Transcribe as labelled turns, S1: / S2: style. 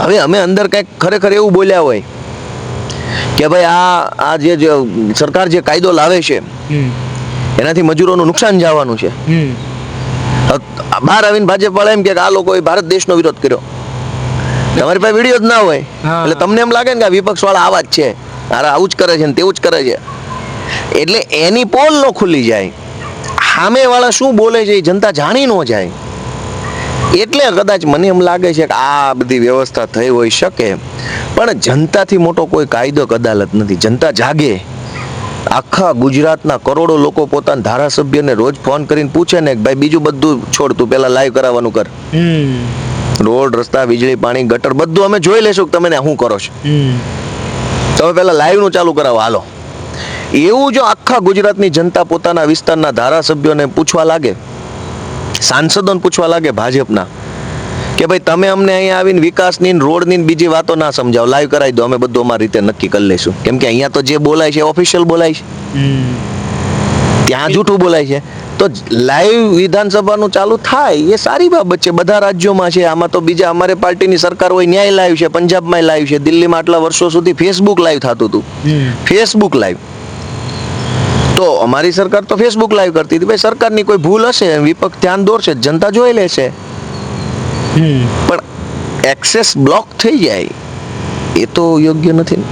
S1: હવે અમે અંદર કંઈક ખરેખર એવું બોલ્યા હોય કે ભાઈ આ જે સરકાર જે કાયદો લાવે છે એનાથી મજૂરોનું નુકસાન જવાનું છે, બહાર આવીને ભાજપ વાળા એમ કે આ લોકોએ ભારત દેશનો વિરોધ કર્યો, તમારી પાસે વિડીયો જ ના હોય એટલે તમને એમ લાગે ને કે આ વિપક્ષ વાળા આવા જ છે, આવું જ કરે છે ને તેવું જ કરે છે, એટલે એની પોલ ન ખુલી જાય, સામે વાળા શું બોલે છે એ જનતા જાણી ન જાય, એટલે કદાચ મને એમ લાગે છે કે આ બધી વ્યવસ્થા થઈ હોઈ શકે, પણ જનતાથી મોટો કોઈ કાયદો અદાલત નથી. જનતા જાગે. આખા ગુજરાતના કરોડો લોકો પોતાના ધારાસભ્યને રોજ ફોન કરીને પૂછે ને કે ભાઈ બીજું બધું છોડ, તું પેલા લાઈવ કરાવવાનું કર, રોડ રસ્તા વીજળી પાણી ગટર બધું અમે જોઈ લેશું કે તમે શું કરો છો, તમે પેલા લાઈવ નું ચાલુ કરાવો હાલો. એવું જો આખા ગુજરાતની જનતા પોતાના વિસ્તારના ધારાસભ્યોને પૂછવા લાગે, સાંસદોને પૂછવા લાગે ભાજપના કે ભાઈ તમે અમને અહીંયા આવીને વિકાસની રોડની બીજી વાતો ના સમજાવો, લાઈવ કરાવી દો, અમે બધું અમારી રીતે નક્કી કરી લઈશું, કેમ કે અહીંયા તો જે બોલાય છે ઓફિશિયલ બોલાય છે, ત્યાં જૂઠું બોલાય છે. તો લાઈવ વિધાનસભાનું ચાલુ થાય એ સારી બાબત છે, બધા રાજ્યોમાં છે, આમાં તો બીજા અમારે પાર્ટીની સરકાર હોય ન્યાય લાઈવ છે, પંજાબમાં લાઈવ છે, દિલ્હીમાં આટલા વર્ષો સુધી ફેસબુક લાઈવ થતું હતું, ફેસબુક લાઈવ. તો અમારી સરકાર તો ફેસબુક લાઈવ કરતી હતી, ભાઈ સરકારની કોઈ ભૂલ હશે વિપક્ષ ધ્યાન દોરશે, જનતા જોઈ લેશે, પણ એક્સેસ બ્લોક થઈ જાય એ તો યોગ્ય નથી ને.